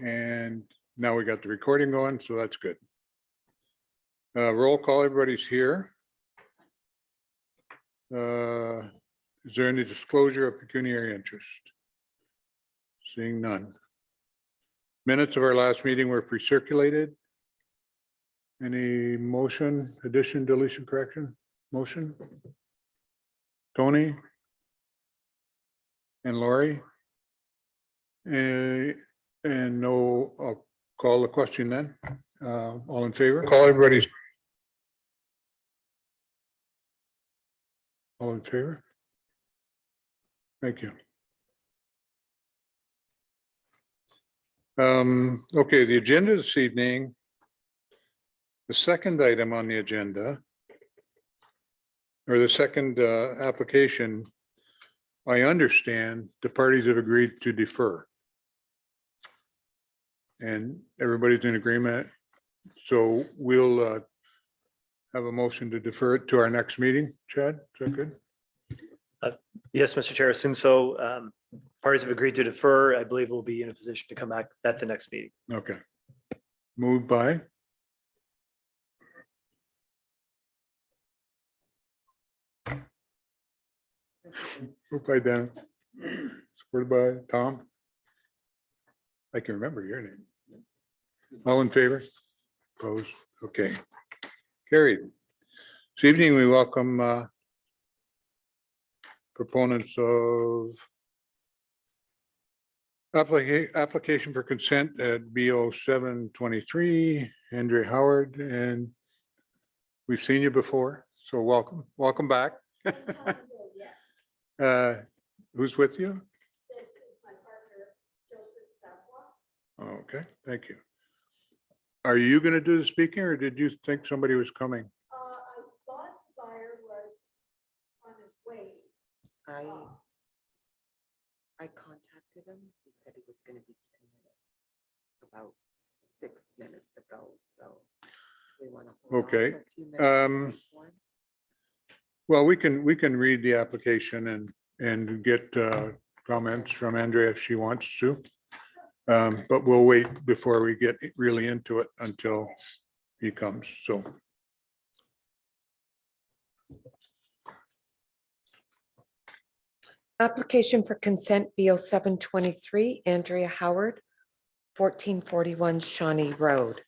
And now we got the recording going, so that's good. Roll call, everybody's here. Is there any disclosure of pecuniary interest? Seeing none. Minutes of our last meeting were pre-circulated. Any motion, addition, deletion, correction? Motion? Tony? And Lori? And no, I'll call the question then. All in favor? Call everybody's. All in favor? Thank you. Okay, the agenda this evening. The second item on the agenda, or the second application, I understand the parties have agreed to defer. And everybody's in agreement. So we'll have a motion to defer it to our next meeting. Chad, is that good? Yes, Mr. Chair, assume so. Parties have agreed to defer. I believe we'll be in a position to come back at the next meeting. Okay. Moved by. Moved by Dan. Supported by Tom. I can remember your name. All in favor? Opposed? Okay. Carried. This evening we welcome proponents of application for consent at BO 723, Andrea Howard, and we've seen you before, so welcome back. Who's with you? This is my partner, Joseph Stapwa. Okay, thank you. Are you going to do the speaking, or did you think somebody was coming? I thought the buyer was on his way. I contacted him. He said he was going to be 10 minutes, about 6 minutes ago. So we want to hold on Okay. for a few minutes. Well, we can read the application and get comments from Andrea if she wants to. But we'll wait before we get really into it until he comes. So. Application for consent BO 723, Andrea Howard, 1441 Shawnee Road.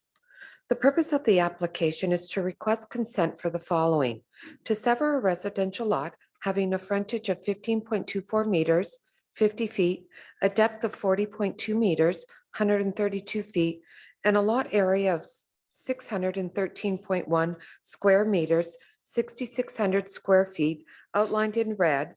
The purpose of the application is to request consent for the following: to sever a residential lot having a frontage of 15.24 meters, 50 feet, a depth of 40.2 meters, 132 feet, and a lot area of 613.1 square meters, 6,600 square feet, outlined in red.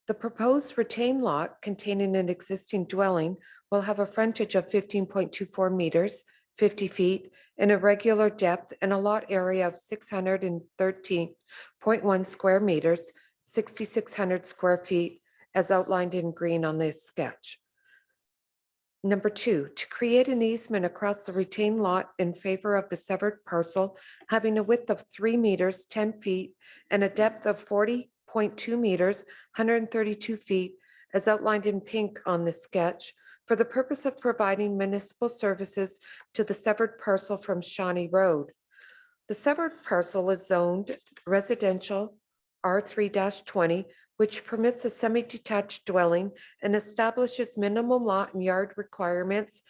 The proposed retained lot containing an existing dwelling will have a frontage of 15.24 meters, 50 feet, and a regular depth, and a lot area of 613.1 square meters, 6,600 square feet, as outlined in green on this sketch. Number 2, to create an easement across the retained lot in favor of the severed parcel, having a width of 3 meters, 10 feet, and a depth of 40.2 meters, 132 feet, as outlined in pink on the sketch, for the purpose of providing municipal services to the severed parcel from Shawnee Road. The severed parcel is zoned residential R3-20, which permits a semi-detached dwelling and establishes minimum lot and yard requirements.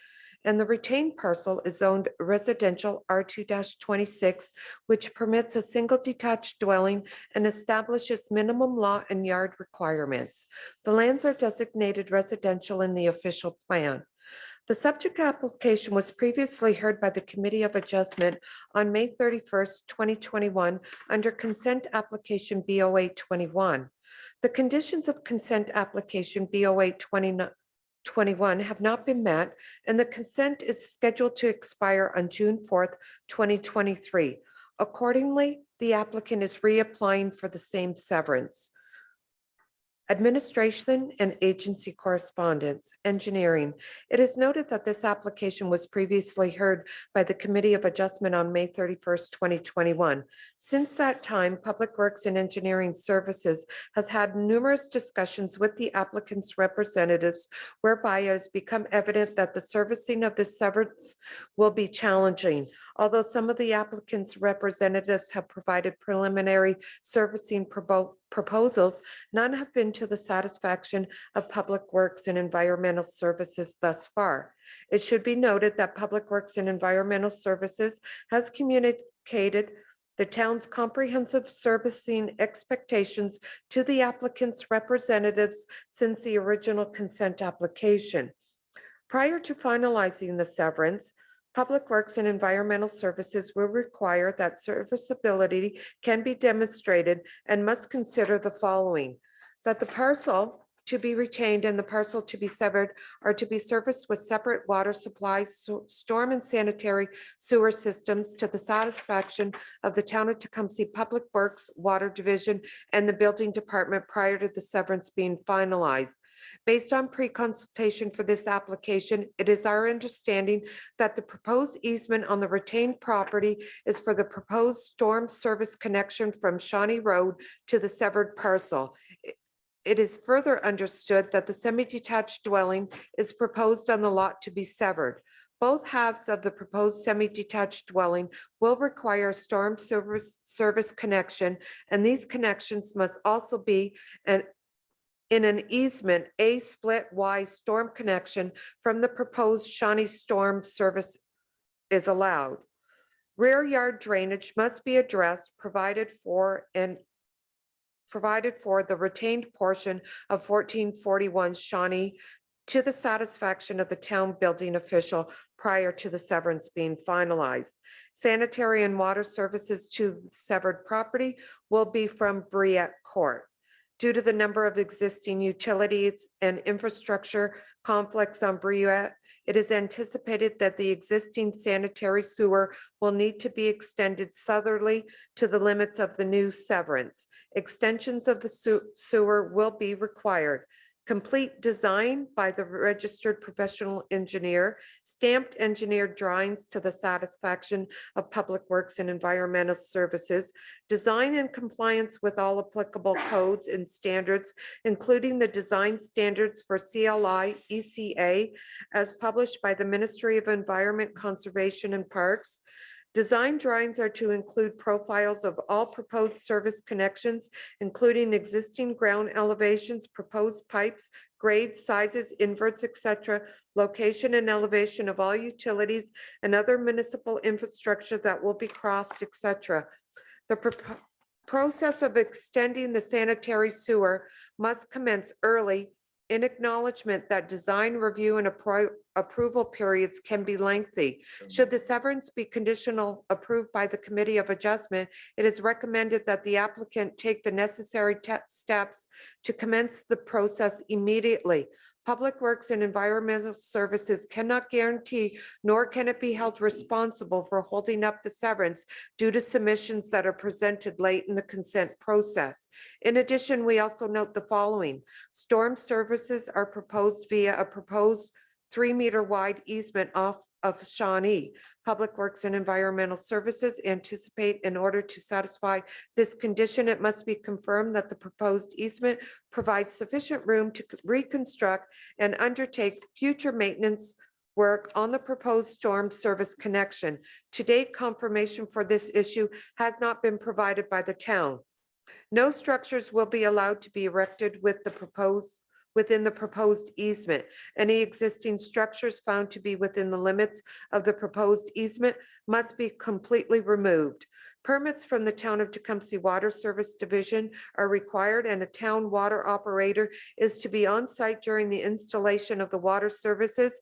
And the retained parcel is zoned residential R2-26, which permits a single detached dwelling and establishes minimum lot and yard requirements. The lands are designated residential in the official plan. The subject application was previously heard by the Committee of Adjustment on May 31st, 2021, under consent application BOA 21. The conditions of consent application BOA 21 have not been met, and the consent is scheduled to expire on June 4th, 2023. Accordingly, the applicant is reapplying for the same severance. Administration and agency correspondence, engineering. It is noted that this application was previously heard by the Committee of Adjustment on May 31st, 2021. Since that time, Public Works and Engineering Services has had numerous discussions with the applicant's representatives whereby it has become evident that the servicing of this severance will be challenging. Although some of the applicant's representatives have provided preliminary servicing proposals, none have been to the satisfaction of Public Works and Environmental Services thus far. It should be noted that Public Works and Environmental Services has communicated the town's comprehensive servicing expectations to the applicant's representatives since the original consent application. Prior to finalizing the severance, Public Works and Environmental Services will require that serviceability can be demonstrated and must consider the following: that the parcel to be retained and the parcel to be severed are to be serviced with separate water supplies, storm and sanitary sewer systems to the satisfaction of the Town of Tecumseh Public Works, Water Division, and the Building Department prior to the severance being finalized. Based on pre-consultation for this application, it is our understanding that the proposed easement on the retained property is for the proposed storm service connection from Shawnee Road to the severed parcel. It is further understood that the semi-detached dwelling is proposed on the lot to be severed. Both halves of the proposed semi-detached dwelling will require storm service connection, and these connections must also be in an easement, A split Y storm connection from the proposed Shawnee storm service is allowed. Rear yard drainage must be addressed, provided for the retained portion of 1441 Shawnee to the satisfaction of the town building official prior to the severance being finalized. Sanitary and water services to the severed property will be from Briette Court. Due to the number of existing utilities and infrastructure conflicts on Briette, it is anticipated that the existing sanitary sewer will need to be extended southerly to the limits of the new severance. Extensions of the sewer will be required. Complete design by the registered professional engineer, stamped engineered drawings to the satisfaction of Public Works and Environmental Services, design in compliance with all applicable codes and standards, including the design standards for CLI ECA as published by the Ministry of Environment, Conservation and Parks. Design drawings are to include profiles of all proposed service connections, including existing ground elevations, proposed pipes, grades, sizes, inverts, etc., location and elevation of all utilities and other municipal infrastructure that will be crossed, etc. The process of extending the sanitary sewer must commence early in acknowledgement that design review and approval periods can be lengthy. Should the severance be conditional approved by the Committee of Adjustment, it is recommended that the applicant take the necessary steps to commence the process immediately. Public Works and Environmental Services cannot guarantee, nor can it be held responsible for holding up the severance due to submissions that are presented late in the consent process. In addition, we also note the following: storm services are proposed via a proposed 3-meter wide easement off of Shawnee. Public Works and Environmental Services anticipate in order to satisfy this condition, it must be confirmed that the proposed easement provides sufficient room to reconstruct and undertake future maintenance work on the proposed storm service connection. To date, confirmation for this issue has not been provided by the town. No structures will be allowed to be erected within the proposed easement. Any existing structures found to be within the limits of the proposed easement must be completely removed. Permits from the Town of Tecumseh Water Service Division are required, and a town water operator is to be on site during the installation of the water services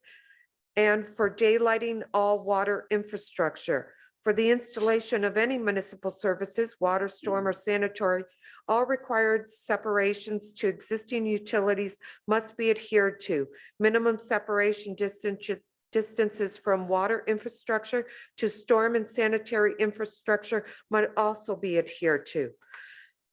and for daylighting all water infrastructure. For the installation of any municipal services, water, storm, or sanitary, all required separations to existing utilities must be adhered to. Minimum separation distances from water infrastructure to storm and sanitary infrastructure might also be adhered to.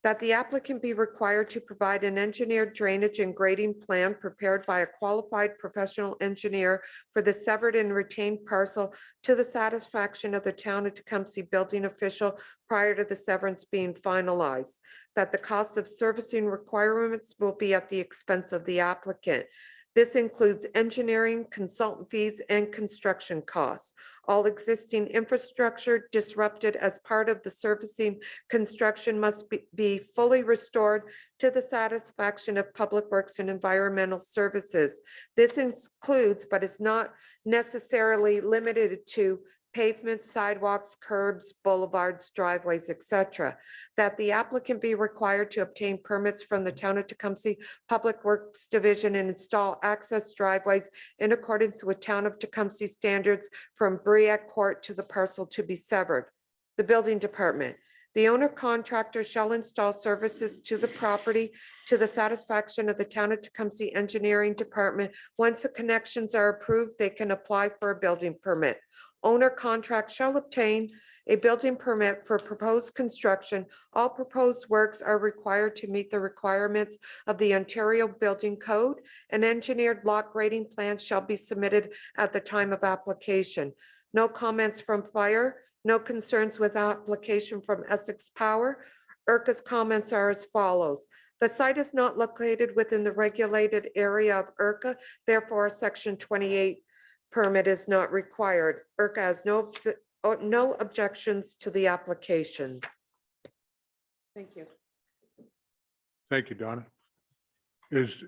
that the applicant be required to provide an engineered drainage and grading plan prepared by a qualified professional engineer for the severed and retained parcel to the satisfaction of the town of Tecumseh building official prior to the severance being finalized, that the cost of servicing requirements will be at the expense of the applicant. This includes engineering, consultant fees, and construction costs. All existing infrastructure disrupted as part of the servicing construction must be fully restored to the satisfaction of Public Works and Environmental Services. This includes, but is not necessarily limited to, pavements, sidewalks, curbs, boulevards, driveways, etc. That the applicant be required to obtain permits from the Town of Tecumseh Public Works Division and install access driveways in accordance with Town of Tecumseh standards from Briac Court to the parcel to be severed. The Building Department. The owner contractor shall install services to the property to the satisfaction of the Town of Tecumseh Engineering Department. Once the connections are approved, they can apply for a building permit. Owner contract shall obtain a building permit for proposed construction. All proposed works are required to meet the requirements of the Ontario Building Code. An engineered lot grading plan shall be submitted at the time of application. No comments from fire, no concerns with application from Essex Power. IRCA's comments are as follows. The site is not located within the regulated area of IRCA, therefore Section 28 permit is not required. IRCA has no objections to the application. Thank you. Thank you, Donna. Is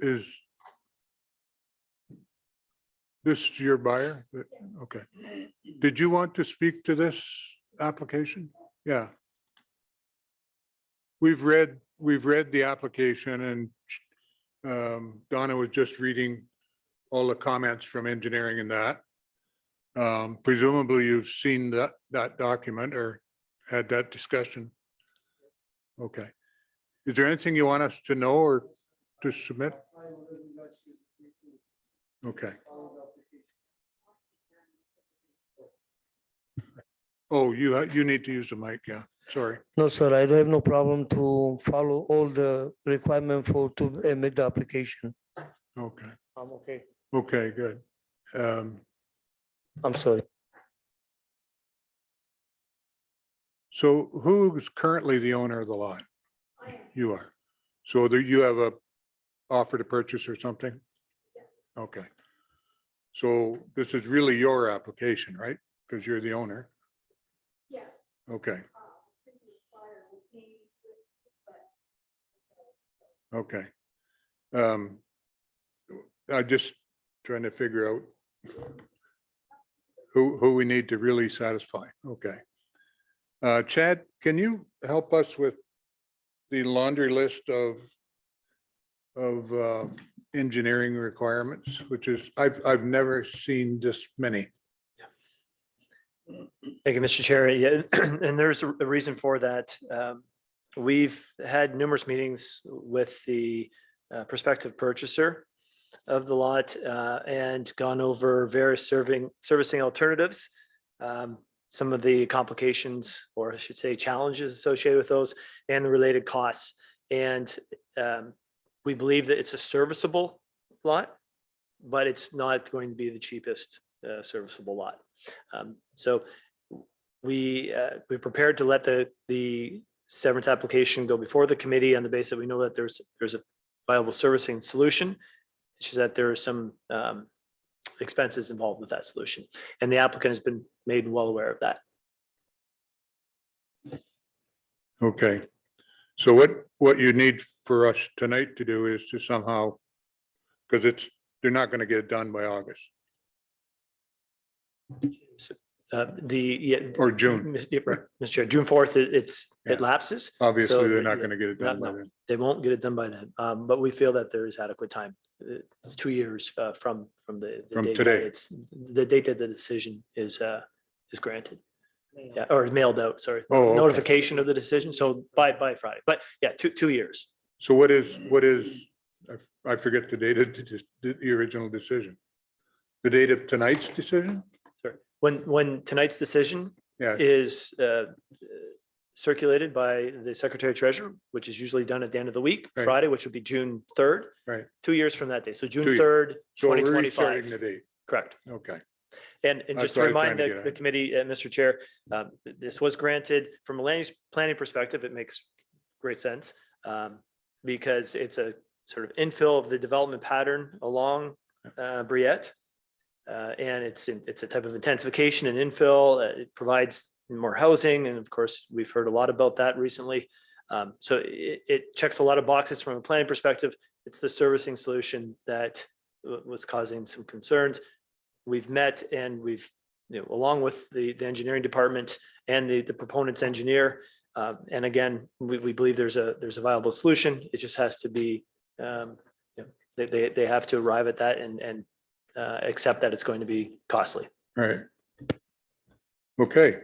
this your buyer? Okay. Did you want to speak to this application? Yeah. We've read the application, and Donna was just reading all the comments from engineering and that. Presumably you've seen that document or had that discussion. Okay. Is there anything you want us to know or to submit? Okay. Oh, you need to use the mic, yeah, sorry. No, sir, I don't have no problem to follow all the requirement to make the application. Okay, I'm okay. okay, good. I'm sorry. So who's currently the owner of the lot? You are. So there you have a offer to purchase or something? Okay. So this is really your application, right? Because you're the owner. Yes. Okay, Previous buyer was he, but okay. I'm just trying to figure out who we need to really satisfy. Okay. Chad, can you help us with the laundry list of engineering requirements, which is, I've never seen this many. Thank you, Mr. Chair. Yeah, and there's a reason for that. We've had numerous meetings with the prospective purchaser of the lot and gone over various servicing alternatives, some of the complications, or I should say challenges associated with those, and the related costs. And we believe that it's a serviceable lot, but it's not going to be the cheapest serviceable lot. So we're prepared to let the severance application go before the committee on the basis that we know that there's a viable servicing solution. It's just that there are some expenses involved with that solution, and the applicant has been made well aware of that. Okay. So what you need for us tonight to do is to somehow, because they're not going to get it done by August or June. Mr. Chair, June 4th, Yeah. it lapses. Obviously, So, they're not yeah, going to get it done by no, then. they won't get it done by then, but we feel that there is adequate time. It's 2 years from the From date today. that the date that the decision is granted. Yeah, or mailed out, sorry. Oh, okay. Notification of the decision, so by Friday, but yeah, two years. So what is, I forget the date of the original decision. The date of tonight's decision? Sorry. When tonight's decision Yeah, is circulated by the Secretary Treasurer, which is usually done at the end of the week, Right. Friday, which would be June 3rd, Right. 2 years from that day. So June 2 years. 3rd, So we're restarting 2025. the date. Correct. Okay. And That's just to what I was remind trying to get the at. committee, Mr. Chair, this was granted from a land use planning perspective. It makes great sense because it's a sort of infill of the development pattern along Briette. And it's a type of intensification and infill. It provides more housing. And of course, we've heard a lot about that recently. So it checks a lot of boxes from a planning perspective. It's the servicing solution that was causing some concerns. We've met and we've, along with the engineering department and the proponent's engineer. And again, we believe there's a viable solution. It just has to be, they have to arrive at that and accept that it's going to be costly. All right. Okay.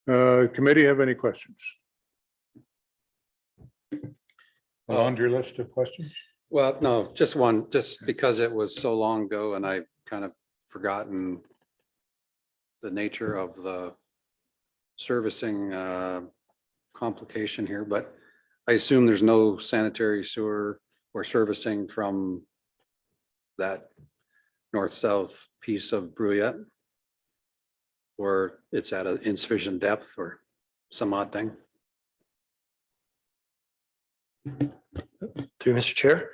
Committee have any questions? A laundry list of questions? Well, no, just one, just because it was so long ago and I've kind of forgotten the nature of the servicing complication here, but I assume there's no sanitary sewer or servicing from that north-south piece of Bruyette? Or it's at an insufficient depth or some odd thing? Through Mr. Chair,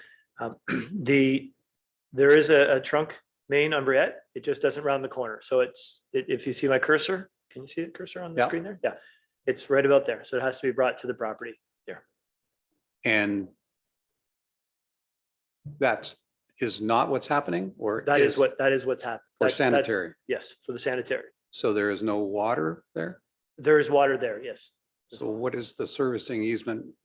there is a trunk main on Briette. It just doesn't round the corner. So if you see my cursor, can you see the cursor on the Yeah. screen there? Yeah, it's right about there. So it has to be brought to the property there. And that is not what's happening, or That is what's happened. or sanitary? Yes, for the sanitary. So there is no water there? There is water there, yes. So what is the servicing easement?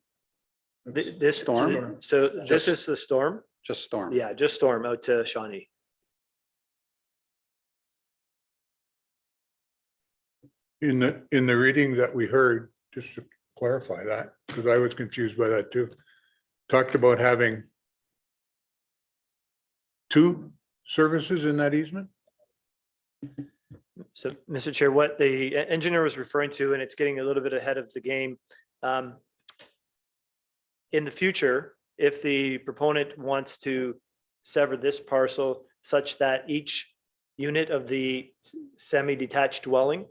This Storm? So this is the storm. Just storm? Yeah, just storm out to Shawnee. In the reading that we heard, just to clarify that, because I was confused by that too, talked about having 2 services in that easement? So, Mr. Chair, what the engineer was referring to, and it's getting a little bit ahead of the game. In the future, if the proponent wants to sever this parcel such that each unit of the semi-detached dwelling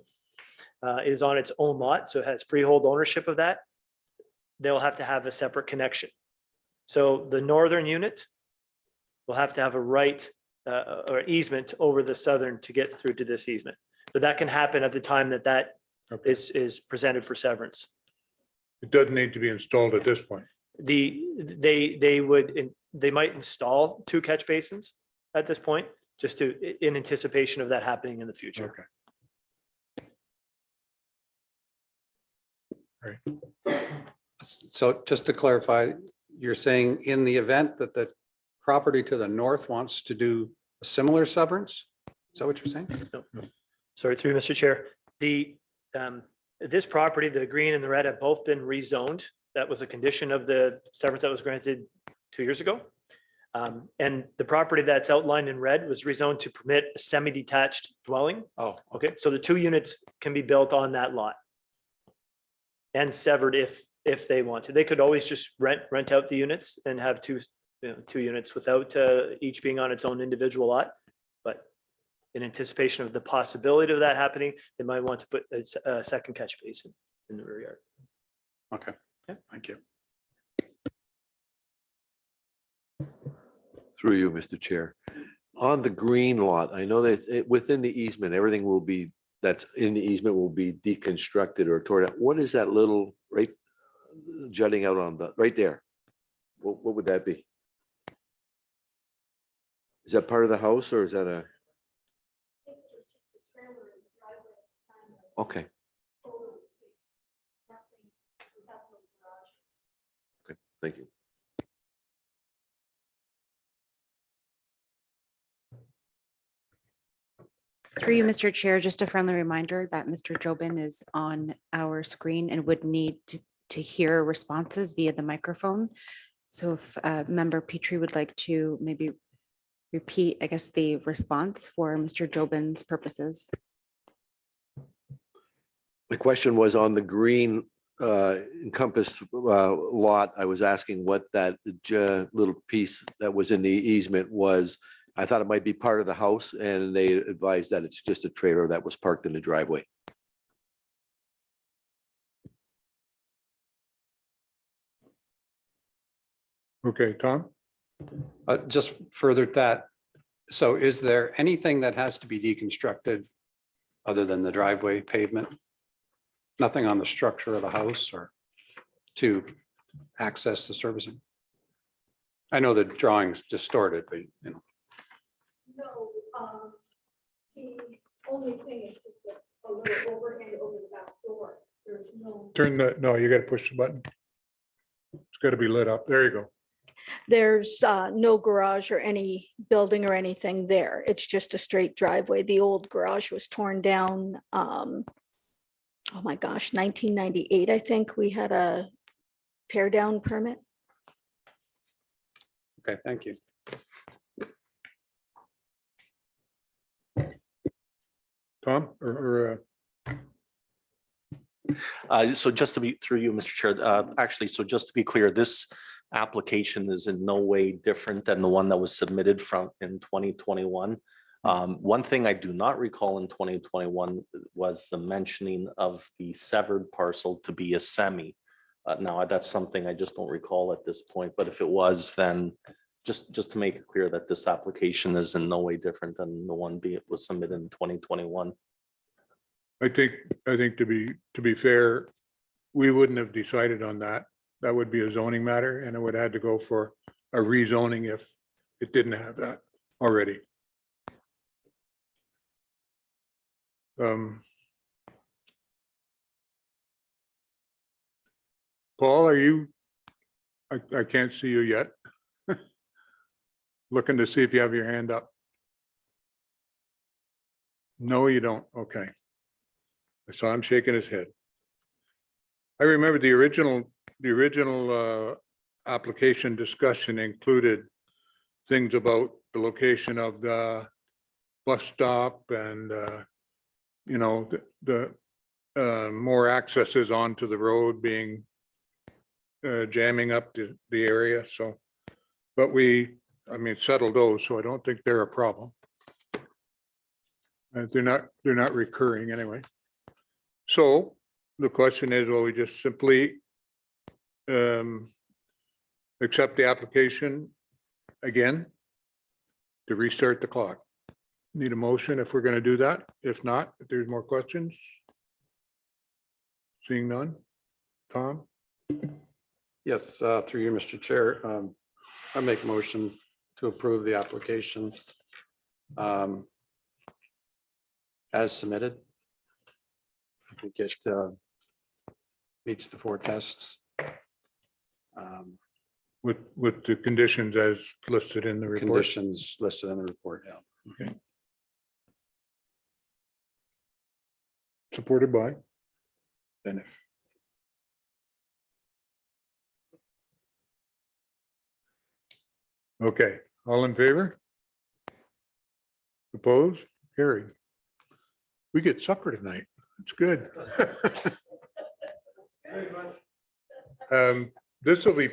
is on its own lot, so it has freehold ownership of that, they'll have to have a separate connection. So the northern unit will have to have a right or easement over the southern to get through to this easement. But that can happen at the time that Okay. is presented for severance. It doesn't need to be installed at this point. They might install 2 catch basins at this point, just in anticipation of that happening in the future. Okay. Right. So just to clarify, you're saying in the event that the property to the north wants to do a similar severance? Is that what you're saying? Sorry, through Mr. Chair, this property, the green and the red, have both been rezoned. That was a condition of the severance that was granted 2 years ago. And the property that's outlined in red was rezoned to permit a semi-detached dwelling. Oh, Okay, so the 2 units can be built on that lot and severed if they want to. They could always just rent out the units and have 2 units without each being on its own individual lot. But in anticipation of the possibility of that happening, they might want to put a second catch basin in the rear yard. okay. Yeah. Thank you. Through you, Mr. Chair. On the green lot, I know that within the easement, everything will be, that's in the easement will be deconstructed or torn out. What is that little right jutting out on right there? What would that be? Is that part of the house or is that a? Okay. Okay, thank you. Through you, Mr. Chair, just a friendly reminder that Mr. Jobin is on our screen and would need to hear responses via the microphone. So if Member Petrie would like to maybe repeat, I guess, the response for Mr. Jobin's purposes. My question was on the green encompass lot. I was asking what that little piece that was in the easement was. I thought it might be part of the house, and they advised that it's just a trailer that was parked in the driveway. Okay, Tom? Just further that, so is there anything that has to be deconstructed other than the driveway pavement? Nothing on the structure of the house or to access the servicing? I know the drawing's distorted, but you know. No, the only thing is just a little overhang over the back door. There's no. No, you gotta push the button. It's gotta be lit up. There you go. There's no garage or any building or anything there. It's just a straight driveway. The old garage was torn down. Oh my gosh, 1998, I think we had a tear down permit. Okay, thank you. Tom, or So just to be through you, Mr. Chair, actually, so just to be clear, this application is in no way different than the one that was submitted from in 2021. One thing I do not recall in 2021 was the mentioning of the severed parcel to be a semi. Now that's something I just don't recall at this point, but if it was, then just to make it clear that this application is in no way different than the one was submitted in 2021. I think to be fair, we wouldn't have decided on that. That would be a zoning matter, and it would have had to go for a rezoning if it didn't have that already. Paul, are you? I can't see you yet. Looking to see if you have your hand up. No, you don't. Okay. I saw him shaking his head. I remember the original application discussion included things about the location of the bus stop and, you know, the more accesses onto the road being jamming up the area. So, but I mean, settled those, so I don't think they're a problem. They're not recurring anyway. So the question is, will we just simply accept the application again to restart the clock? Need a motion if we're going to do that. If not, if there's more questions. Seeing none. Tom? Yes, through you, Mr. Chair. I make motion to approve the application as submitted. I think it meets the 4 tests. With the conditions as listed in the report. Conditions listed in the report, yeah. Okay. Supported by Dennis. Okay, all in favor? Opposed? Carried. We get supper tonight. It's good. This will be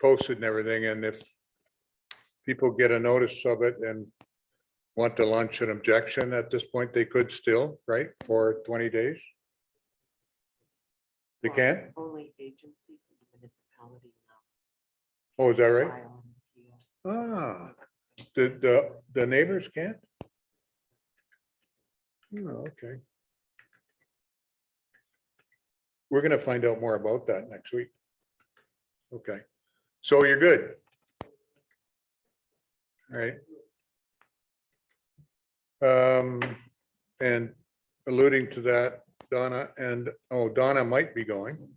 posted and everything, and if people get a notice of it and want to launch an objection at this point, they could still, right, for 20 days? They can't? Only agencies in the municipality now. Oh, is that right? file an appeal. Ah, the neighbors can't? Oh, okay. We're gonna find out more about that next week. Okay, so you're good. All right. And alluding to that, Donna Donna might be going.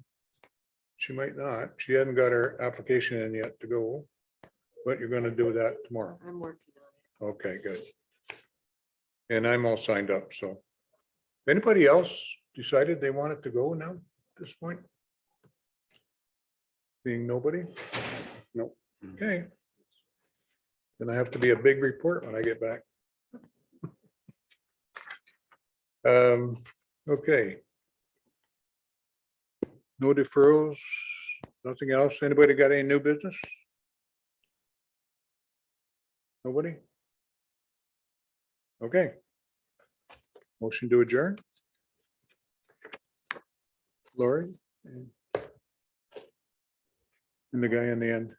She might not. She hadn't got her application in yet to go, but you're gonna do that tomorrow. I'm working on it. Okay, good. And I'm all signed up, so. Anybody else decided they wanted to go now at this point? Being nobody? Nope. Okay. Then I have to be a big report when I get back. Okay. No deferrals, nothing else. Anybody got any new business? Nobody? Okay. Motion to adjourn. Lori? And the guy in the end.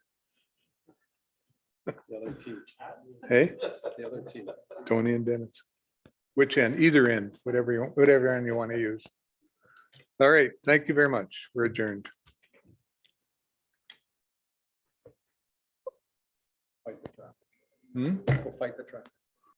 The other team. Hey, The other team. Tony and Dennis. Which end? Either end, whatever end you want to use. All right, thank you very much. We're adjourned. Fight the traffic. Hmm? We'll fight the traffic.